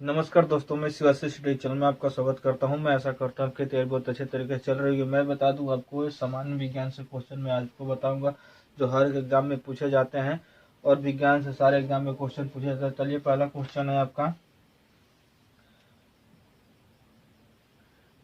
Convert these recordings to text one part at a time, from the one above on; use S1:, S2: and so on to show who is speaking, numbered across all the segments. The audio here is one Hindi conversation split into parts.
S1: नमस्कार दोस्तों, मैं शिवाशी स्टडी चैनल में आपका स्वागत करता हूं। मैं ऐसा करता हूं आपकी तैयारी बहुत अच्छे तरीके से चल रही है। मैं बता दूं आपको, सामान्य विज्ञान से क्वेश्चन मैं आपको बताऊंगा जो हर एग्जाम में पूछे जाते हैं और विज्ञान से सारे एग्जाम में क्वेश्चन पूछे जाते हैं। चलिए, पहला क्वेश्चन है आपका,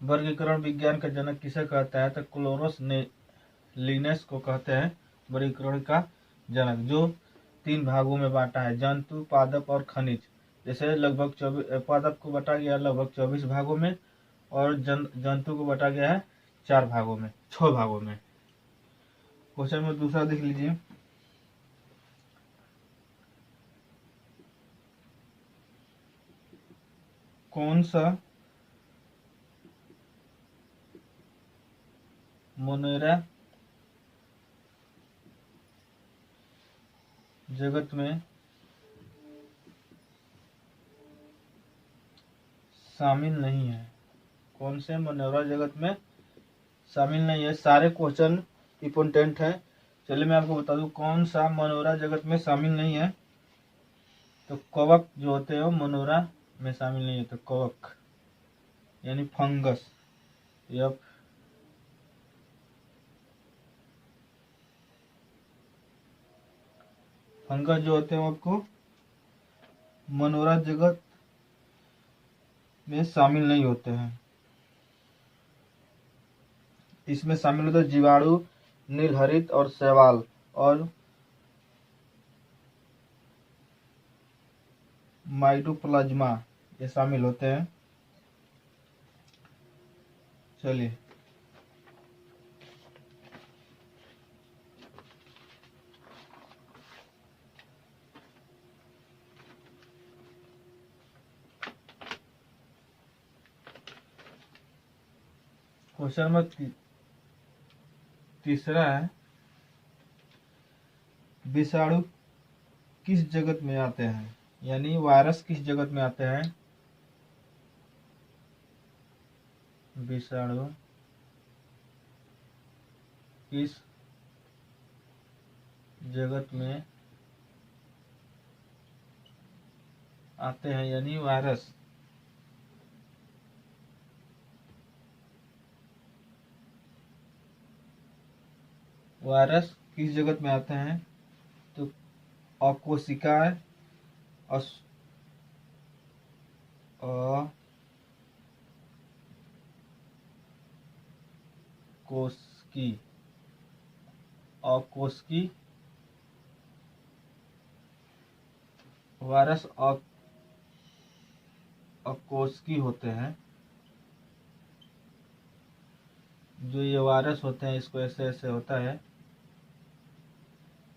S1: वर्गीकरण विज्ञान का जनक किसे कहता है? तो क्लोरोस लिनेस को कहते हैं वर्गीकरण का जनक, जो 3 भागों में बांटा है, जंतु, पादप और खनिज। जैसे लगभग 24 पादप को बांटा गया लगभग 24 भागों में और जंतु को बांटा गया है 6 भागों में। क्वेश्चन में दूसरा देख लीजिए, कौन सा मोनेरा जगत में शामिल नहीं है? कौन से मोनेरा जगत में शामिल नहीं है? सारे क्वेश्चन इंपोर्टेंट है। चलिए मैं आपको बता दूं कौन सा मनोरा जगत में शामिल नहीं है। तो कवक जो होते हैं वो मनोरा में शामिल नहीं है। तो कवक यानी फंगस, या फंगस जो होते हैं वो आपको मनोरा जगत में शामिल नहीं होते हैं। इसमें शामिल होते हैं जीवाणु, नीलहरित और शैवाल और माइटोप्लाज्मा, ये शामिल होते हैं। चलिए, क्वेश्चन नंबर तीसरा है, विषाणु किस जगत में आते हैं? यानी वायरस किस जगत में आते हैं? विषाणु किस जगत में आते हैं? यानी वायरस किस जगत में आते हैं? तो अकोशिकाएं, अकोशिकी वायरस अकोशिकी होते हैं। जो ये वायरस होते हैं, इसको ऐसे ऐसे होता है,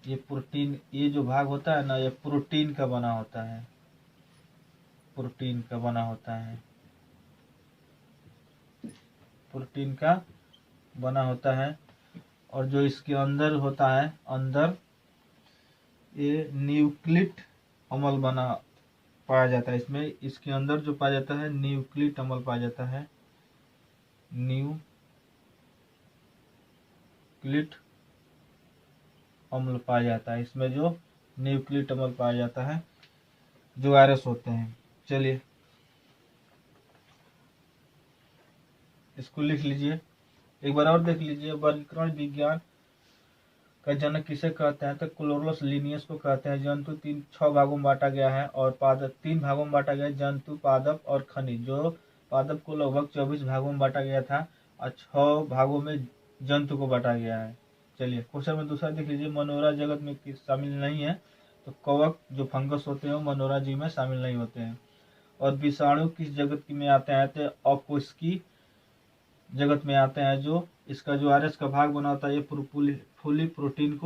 S1: ये प्रोटीन, ये जो भाग होता है ना, ये प्रोटीन का बना होता है। प्रोटीन का बना होता है, प्रोटीन का बना होता है। और जो इसके अंदर होता है, अंदर ये न्यूक्लिक अम्ल बना पाया जाता है। इसमें इसके अंदर जो पाया जाता है न्यूक्लिक अम्ल पाया जाता है। न्यूक्लिक अम्ल पाया जाता है इसमें, जो न्यूक्लिक अम्ल पाया जाता है जो वायरस होते हैं। चलिए इसको लिख लीजिए, एक बार और देख लीजिए। वर्गीकरण विज्ञान का जनक किसे कहते हैं? तो क्लोरोस लिनियस को कहते हैं। जंतु 6 भागों में बांटा गया है और पादप 3 भागों में बांटा गया है, जंतु, पादप और खनिज। जो पादप को लगभग 24 भागों में बांटा गया था और 6 भागों में जंतु को बांटा गया है। चलिए क्वेश्चन में दूसरा देख लीजिए, मनोरा जगत में शामिल नहीं है। तो कवक जो फंगस होते हैं वो मनोरा जी में शामिल नहीं होते हैं। और विषाणु किस जगत में आते हैं? तो अकोशिकी जगत में आते हैं। जो इसका जो वायरस का भाग बना होता है, ये फुली प्रोटीन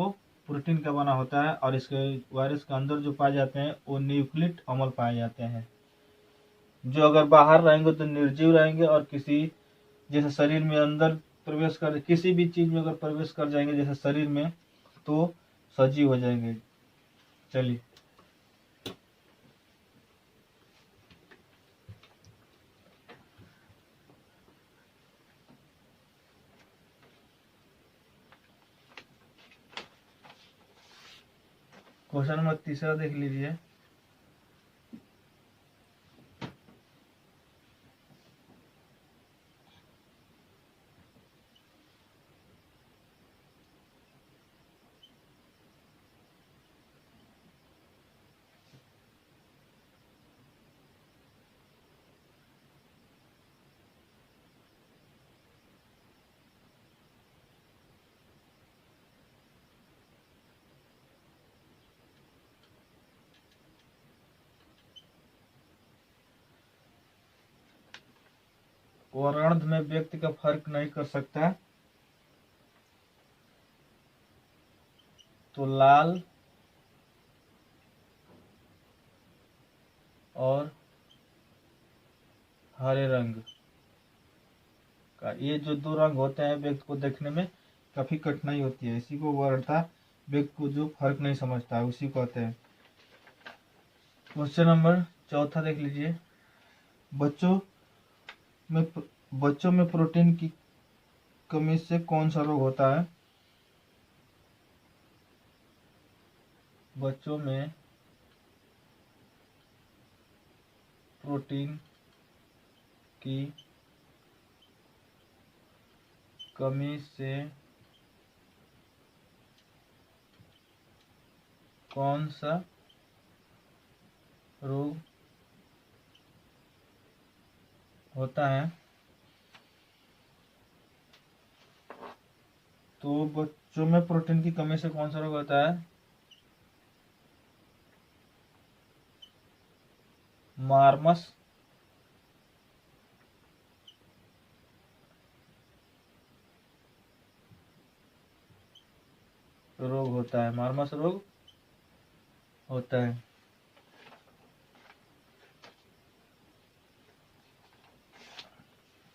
S1: का बना होता है। और इसके वायरस के अंदर जो पाए जाते हैं वो न्यूक्लिक अम्ल पाए जाते हैं, जो अगर बाहर रहेंगे तो निर्जीव रहेंगे, और किसी जैसे शरीर में अंदर प्रवेश कर, किसी भी चीज में अगर प्रवेश कर जाएंगे जैसे शरीर में, तो सजीव हो जाएंगे। चलिए क्वेश्चन नंबर तीसरा देख लीजिए, वर्ण में व्यक्ति का फर्क नहीं कर सकता तो लाल और हरे रंग का, ये जो दो रंग होते हैं व्यक्ति को देखने में काफी कठिनाई होती है, इसी को वर्णता, व्यक्ति को जो फर्क नहीं समझता है उसी को कहते हैं। क्वेश्चन नंबर 4 देख लीजिए। बच्चों में प्रोटीन की कमी से कौन सा रोग होता है? बच्चों में प्रोटीन की कमी से कौन सा रोग होता है? तो बच्चों में प्रोटीन की कमी से कौन सा रोग होता है? मार्मस रोग होता है, मार्मस रोग होता है।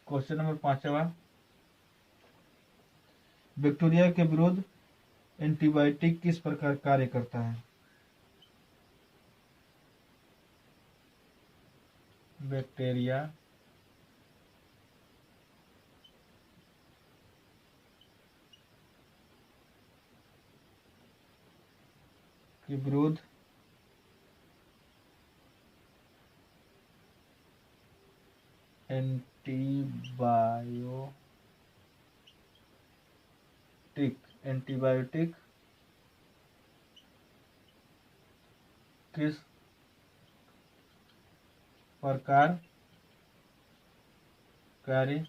S1: क्वेश्चन नंबर 5, बैक्टीरिया के विरुद्ध एंटीबायोटिक किस प्रकार कार्य करता है? बैक्टीरिया के विरुद्ध एंटीबायोटिक किस प्रकार कार्य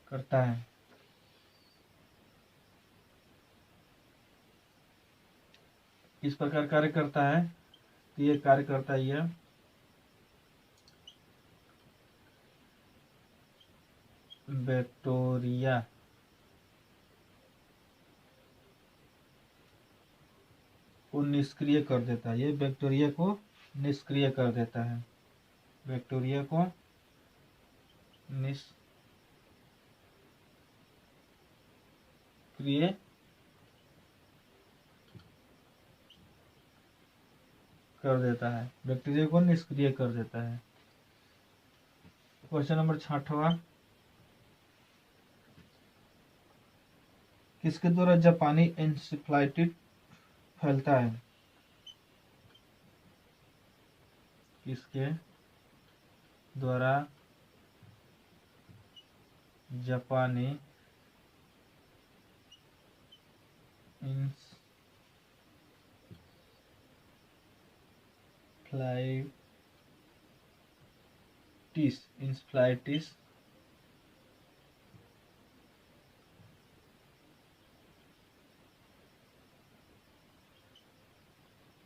S1: करता है? इस प्रकार कार्य करता है कि ये कार्य करता ही है बैक्टीरिया को निष्क्रिय कर देता है, ये बैक्टीरिया को निष्क्रिय कर देता है, बैक्टीरिया को निष्क्रिय कर देता है, बैक्टीरिया को निष्क्रिय कर देता है। क्वेश्चन नंबर 6, किसके द्वारा जापानी एन्सेफेलाइटिस फैलता है? किसके द्वारा जापानी इंसेफेलाइटिस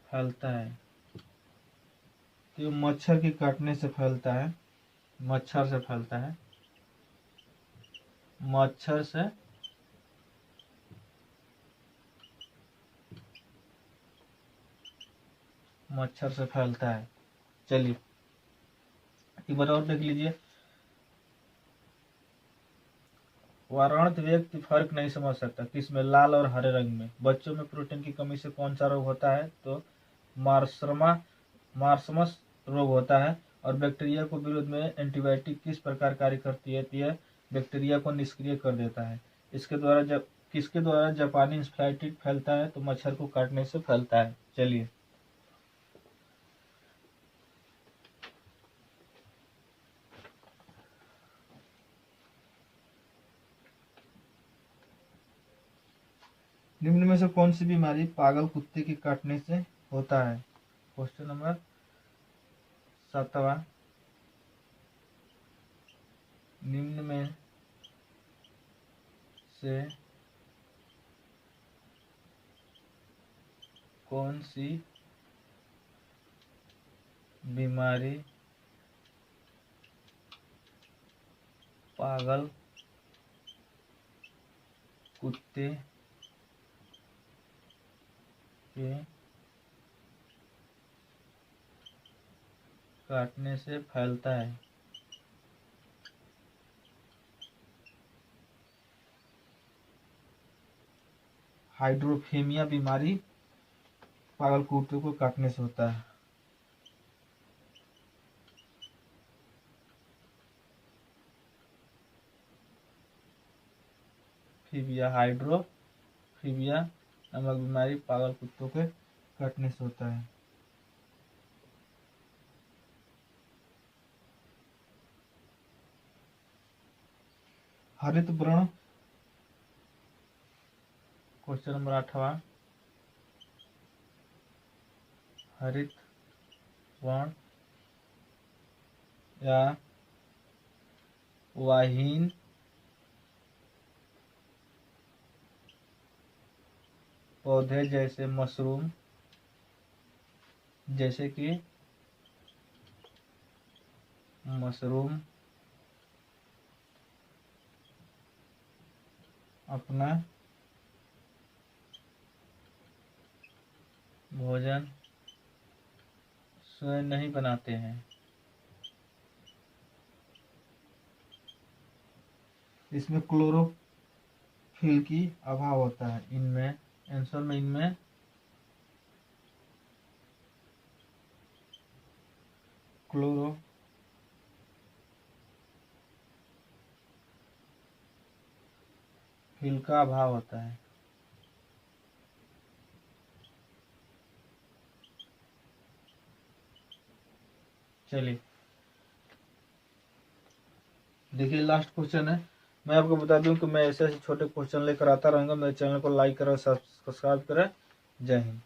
S1: फैलता है? तो मच्छर के काटने से फैलता है, मच्छर से फैलता है, मच्छर से फैलता है। चलिए एक बार और देख लीजिए। वाराणत व्यक्ति फर्क नहीं समझ सकता किसमें, लाल और हरे रंग में। बच्चों में प्रोटीन की कमी से कौन सा रोग होता है? तो मार्समस रोग होता है। और बैक्टीरिया को विरोध में एंटीबायोटिक किस प्रकार कार्य करती है? यह बैक्टीरिया को निष्क्रिय कर देता है। किसके द्वारा जापानी इंसेफेलाइटिस फैलता है? तो मच्छर को काटने से फैलता है। चलिए निम्न में से कौन सी बीमारी पागल कुत्ते के काटने से होता है? क्वेश्चन नंबर 7, निम्न में से कौन सी बीमारी पागल कुत्ते के काटने से फैलता है। हाइड्रोफेमिया बीमारी पागल कुत्ते को काटने से होता है। फीबिया, हाइड्रोफीबिया नामक बीमारी पागल कुत्तों के काटने से होता है। हरित व्रण, क्वेश्चन नंबर 8वां, हरित वर्ण या वाहीन पौधे जैसे मशरूम, जैसे कि मशरूम अपना भोजन स्वयं नहीं बनाते हैं। इसमें क्लोरोफिल की अभाव होता है। इनमें आंसर में इनमें क्लोरोफिल का अभाव होता है। चलिए देखिए, लास्ट क्वेश्चन है। मैं आपको बता दूं कि मैं ऐसे ऐसे छोटे क्वेश्चन लेकर आता रहूंगा। मेरे चैनल को लाइक करें, सब्सक्राइब करें। जय हिंद।